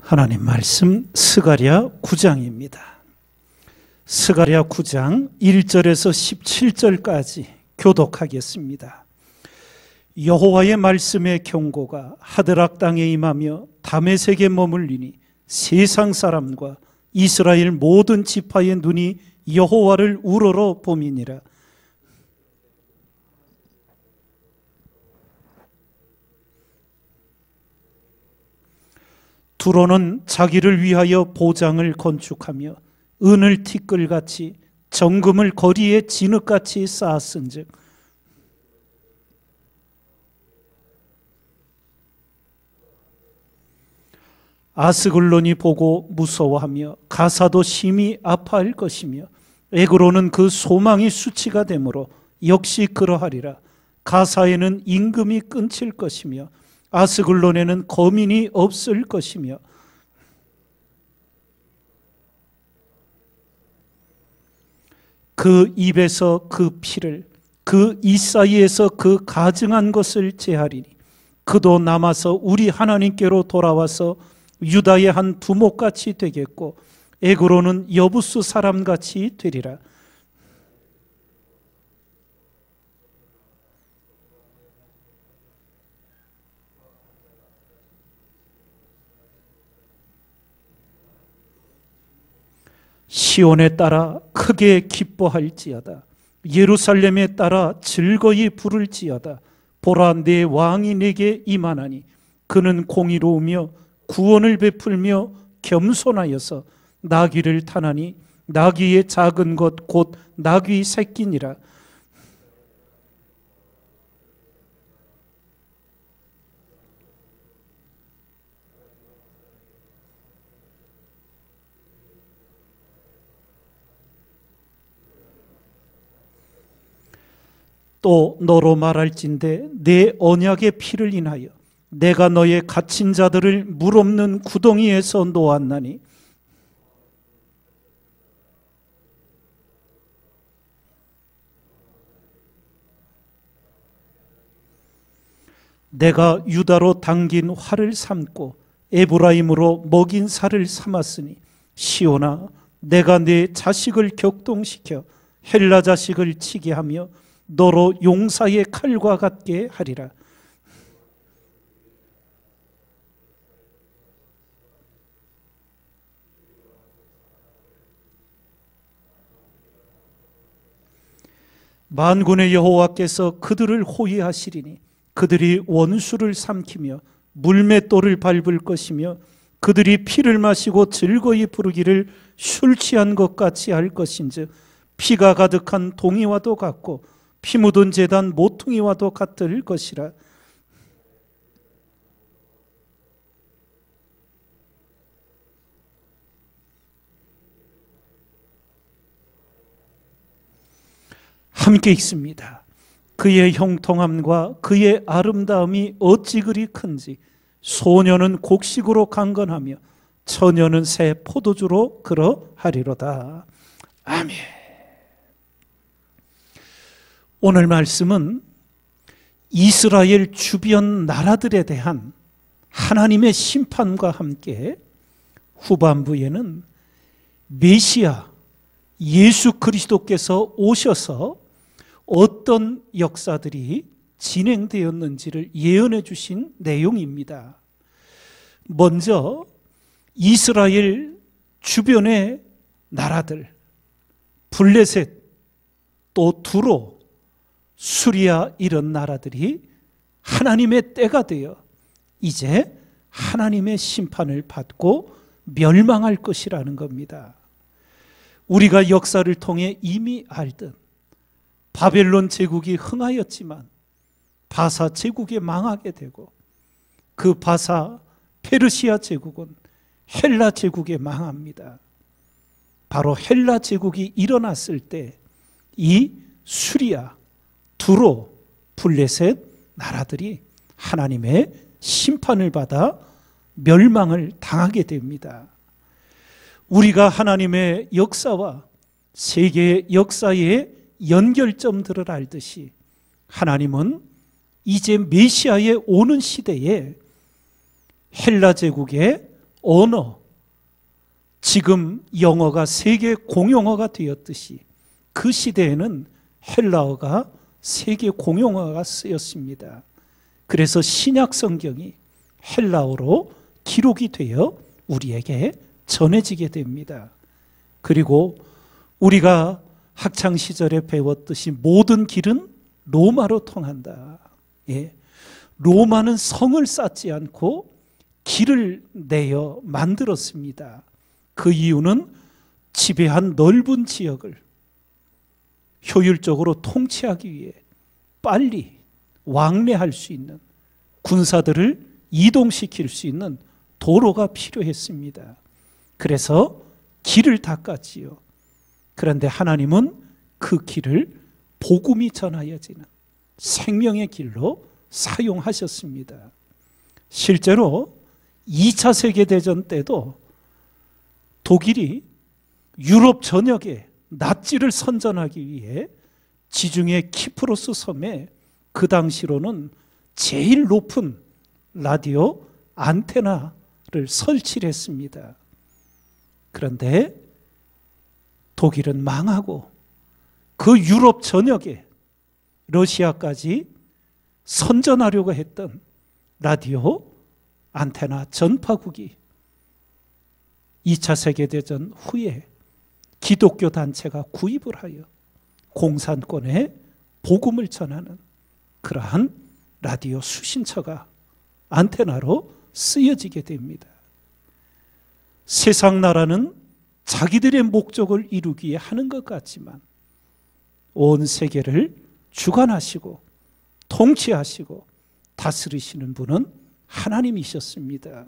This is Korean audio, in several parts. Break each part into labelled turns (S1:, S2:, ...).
S1: 하나님 말씀 스가랴 9장입니다. 스가랴 9장 1절에서 17절까지 교독하겠습니다. 여호와의 말씀의 경고가 하드락 땅에 임하며 다메섹에 머물리니 세상 사람과 이스라엘 모든 지파의 눈이 여호와를 우러러 봄이니라. 두로는 자기를 위하여 보장을 건축하며 은을 티끌같이 정금을 거리에 진흙같이 쌓았은즉 아스글론이 보고 무서워하며 가사도 심히 아파할 것이며 에그로는 그 소망이 수치가 되므로 역시 그러하리라. 가사에는 임금이 끊칠 것이며 아스글론에는 거민이 없을 것이며 그 입에서 그 피를 그 이 사이에서 그 가증한 것을 제하리니 그도 남아서 우리 하나님께로 돌아와서 유다의 한 두목같이 되겠고 에그로는 여부스 사람같이 되리라. 시온에 따라 크게 기뻐할지어다. 예루살렘에 따라 즐거이 부를지어다. 보라, 내 왕이 내게 임하나니 그는 공의로우며 구원을 베풀며 겸손하여서 나귀를 타나니 나귀의 작은 것 곧 나귀 새끼니라. 또 너로 말할진대 내 언약의 피를 인하여 내가 너의 갇힌 자들을 물 없는 구덩이에서 놓았나니 내가 유다로 당긴 활을 삼고 에브라임으로 먹인 살을 삼았으니 시온아, 내가 네 자식을 격동시켜 헬라 자식을 치게 하며 너로 용사의 칼과 같게 하리라. 만군의 여호와께서 그들을 호위하시리니 그들이 원수를 삼키며 물맷돌을 밟을 것이며 그들이 피를 마시고 즐거이 부르기를 술 취한 것 같이 할 것인즉 피가 가득한 동이와도 같고 피 묻은 제단 모퉁이와도 같을 것이라. 함께 읽습니다. 그의 형통함과 그의 아름다움이 어찌 그리 큰지 소녀는 곡식으로 강건하며 처녀는 새 포도주로 그러하리로다. 아멘. 오늘 말씀은 이스라엘 주변 나라들에 대한 하나님의 심판과 함께 후반부에는 메시아 예수 그리스도께서 오셔서 어떤 역사들이 진행되었는지를 예언해 주신 내용입니다. 먼저 이스라엘 주변의 나라들, 블레셋, 또 두로, 수리아 이런 나라들이 하나님의 때가 되어 이제 하나님의 심판을 받고 멸망할 것이라는 겁니다. 우리가 역사를 통해 이미 알듯 바벨론 제국이 흥하였지만 바사 제국이 망하게 되고 그 바사 페르시아 제국은 헬라 제국에 망합니다. 바로 헬라 제국이 일어났을 때 이 수리아, 두로, 블레셋 나라들이 하나님의 심판을 받아 멸망을 당하게 됩니다. 우리가 하나님의 역사와 세계의 역사의 연결점들을 알듯이 하나님은 이제 메시아의 오는 시대에 헬라 제국의 언어, 지금 영어가 세계 공용어가 되었듯이 그 시대에는 헬라어가 세계 공용어가 쓰였습니다. 그래서 신약 성경이 헬라어로 기록이 되어 우리에게 전해지게 됩니다. 그리고 우리가 학창시절에 배웠듯이 모든 길은 로마로 통한다. 예. 로마는 성을 쌓지 않고 길을 내어 만들었습니다. 그 이유는 지배한 넓은 지역을 효율적으로 통치하기 위해 빨리 왕래할 수 있는, 군사들을 이동시킬 수 있는 도로가 필요했습니다. 그래서 길을 닦았지요. 그런데 하나님은 그 길을 복음이 전하여지는 생명의 길로 사용하셨습니다. 실제로 2차 세계대전 때도 독일이 유럽 전역에 나치를 선전하기 위해 지중해 키프로스 섬에 그 당시로는 제일 높은 라디오 안테나를 설치를 했습니다. 그런데 독일은 망하고 그 유럽 전역에 러시아까지 선전하려고 했던 라디오 안테나 전파국이 2차 세계대전 후에 기독교 단체가 구입을 하여 공산권에 복음을 전하는 그러한 라디오 수신처가 안테나로 쓰여지게 됩니다. 세상 나라는 자기들의 목적을 이루기 위해 하는 것 같지만 온 세계를 주관하시고 통치하시고 다스리시는 분은 하나님이셨습니다.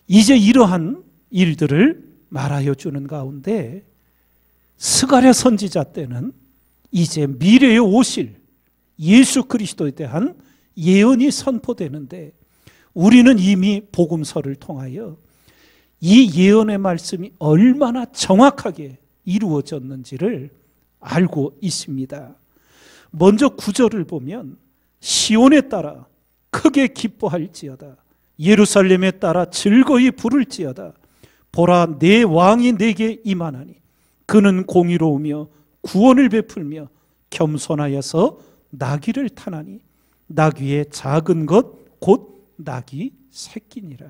S1: 이제 이러한 일들을 말하여 주는 가운데 스가랴 선지자 때는 이제 미래에 오실 예수 그리스도에 대한 예언이 선포되는데 우리는 이미 복음서를 통하여 이 예언의 말씀이 얼마나 정확하게 이루어졌는지를 알고 있습니다. 먼저 9절을 보면 시온에 따라 크게 기뻐할지어다. 예루살렘에 따라 즐거이 부를지어다. 보라, 내 왕이 내게 임하나니 그는 공의로우며 구원을 베풀며 겸손하여서 나귀를 타나니 나귀의 작은 것 곧 나귀 새끼니라.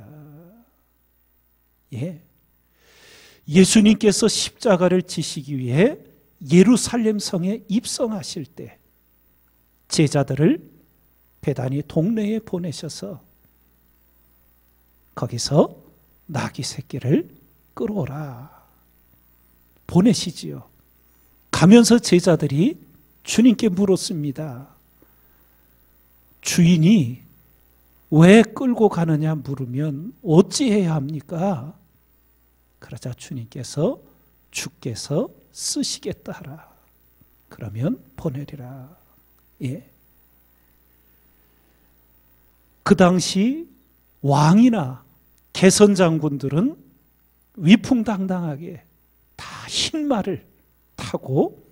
S1: 예. 예수님께서 십자가를 지시기 위해 예루살렘 성에 입성하실 때 제자들을 베다니 동네에 보내셔서 거기서 나귀 새끼를 끌어오라 보내시지요. 가면서 제자들이 주님께 물었습니다. 주인이 왜 끌고 가느냐 물으면 어찌해야 합니까? 그러자 주님께서 주께서 쓰시겠다 하라. 그러면 보내리라. 예. 그 당시 왕이나 개선장군들은 위풍당당하게 다 흰 말을 타고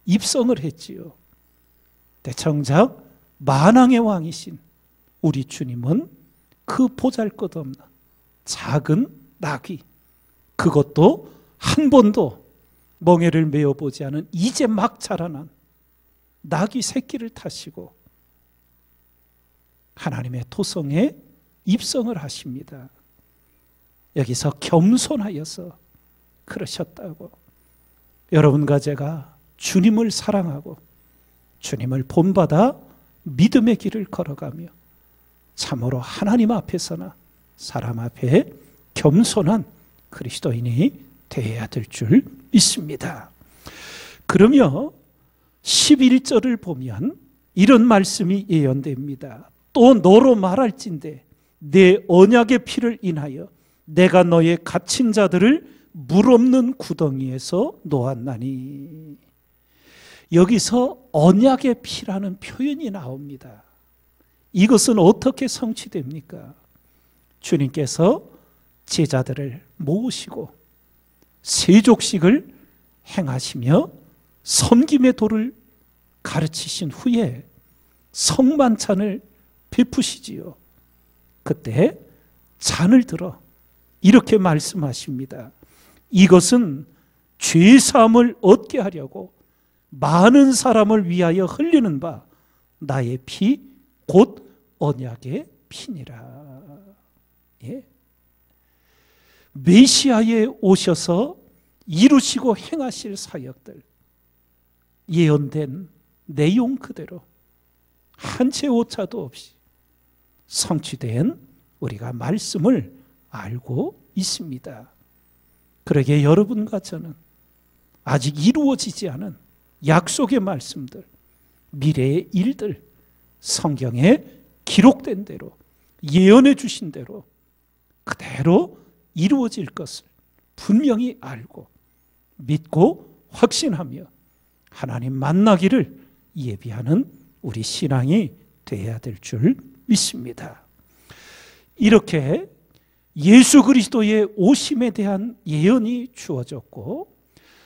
S1: 입성을 했지요. 대청작 만왕의 왕이신 우리 주님은 그 보잘것없는 작은 나귀, 그것도 한 번도 멍에를 메어보지 않은 이제 막 자라난 나귀 새끼를 타시고 하나님의 토성에 입성을 하십니다. 여기서 겸손하여서 그러셨다고. 여러분과 제가 주님을 사랑하고 주님을 본받아 믿음의 길을 걸어가며 참으로 하나님 앞에서나 사람 앞에 겸손한 그리스도인이 되어야 될 줄 믿습니다. 그러며 11절을 보면 이런 말씀이 예언됩니다. 또 너로 말할진대 내 언약의 피를 인하여 내가 너의 갇힌 자들을 물 없는 구덩이에서 놓았나니. 여기서 언약의 피라는 표현이 나옵니다. 이것은 어떻게 성취됩니까? 주님께서 제자들을 모으시고 세족식을 행하시며 섬김의 도를 가르치신 후에 성만찬을 베푸시지요. 그때 잔을 들어 이렇게 말씀하십니다. 이것은 죄사함을 얻게 하려고 많은 사람을 위하여 흘리는 바 나의 피 곧 언약의 피니라. 예. 메시아에 오셔서 이루시고 행하실 사역들, 예언된 내용 그대로 한 채 오차도 없이 성취된 우리가 말씀을 알고 있습니다. 그러기에 여러분과 저는 아직 이루어지지 않은 약속의 말씀들, 미래의 일들, 성경에 기록된 대로, 예언해 주신 대로 그대로 이루어질 것을 분명히 알고 믿고 확신하며 하나님 만나기를 예비하는 우리 신앙이 되어야 될 줄 믿습니다. 이렇게 예수 그리스도의 오심에 대한 예언이 주어졌고,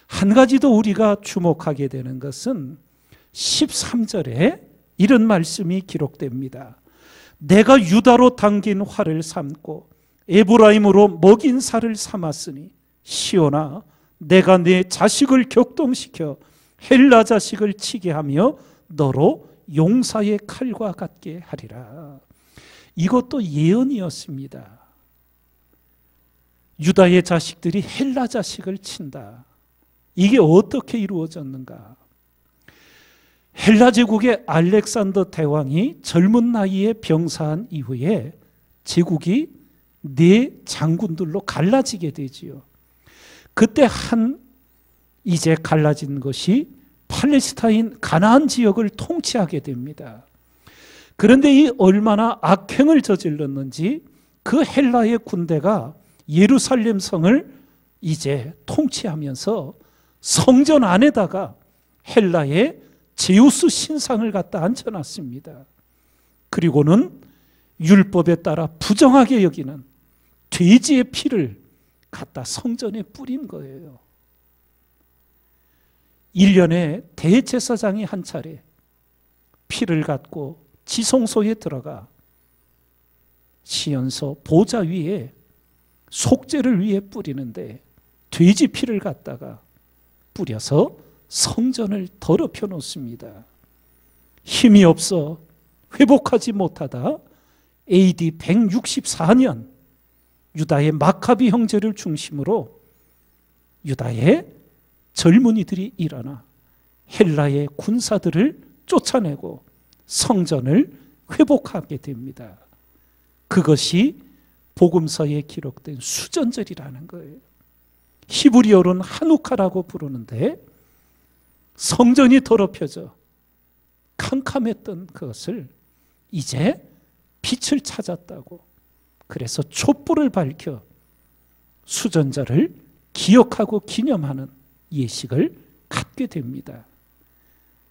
S1: 한 가지 더 우리가 주목하게 되는 것은 13절에 이런 말씀이 기록됩니다. 내가 유다로 당긴 활을 삼고 에브라임으로 먹인 살을 삼았으니 시온아 내가 내 자식을 격동시켜 헬라 자식을 치게 하며 너로 용사의 칼과 같게 하리라. 이것도 예언이었습니다. 유다의 자식들이 헬라 자식을 친다. 이게 어떻게 이루어졌는가? 헬라 제국의 알렉산더 대왕이 젊은 나이에 병사한 이후에 제국이 네 장군들로 갈라지게 되지요. 그때 이제 갈라진 것이 팔레스타인 가나안 지역을 통치하게 됩니다. 그런데 이 얼마나 악행을 저질렀는지 그 헬라의 군대가 예루살렘 성을 이제 통치하면서 성전 안에다가 헬라의 제우스 신상을 갖다 앉혀놨습니다. 그리고는 율법에 따라 부정하게 여기는 돼지의 피를 갖다 성전에 뿌린 거예요. 1년에 대제사장이 한 차례 피를 갖고 지성소에 들어가 시연소 보좌 위에 속죄를 위해 뿌리는데 돼지 피를 갖다가 뿌려서 성전을 더럽혀 놓습니다. 힘이 없어 회복하지 못하다 AD 164년 유다의 마카비 형제를 중심으로 유다의 젊은이들이 일어나 헬라의 군사들을 쫓아내고 성전을 회복하게 됩니다. 그것이 복음서에 기록된 수전절이라는 거예요. 히브리어로는 하누카라고 부르는데 성전이 더럽혀져 캄캄했던 그것을 이제 빛을 찾았다고, 그래서 촛불을 밝혀 수전절을 기억하고 기념하는 예식을 갖게 됩니다.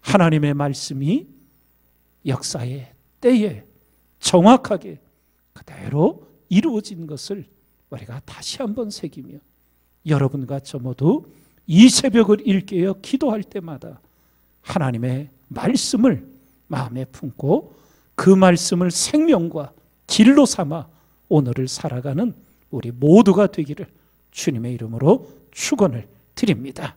S1: 하나님의 말씀이 역사의 때에 정확하게 그대로 이루어진 것을 우리가 다시 한번 새기며 여러분과 저 모두 이 새벽을 일깨어 기도할 때마다 하나님의 말씀을 마음에 품고 그 말씀을 생명과 길로 삼아 오늘을 살아가는 우리 모두가 되기를 주님의 이름으로 축원을 드립니다.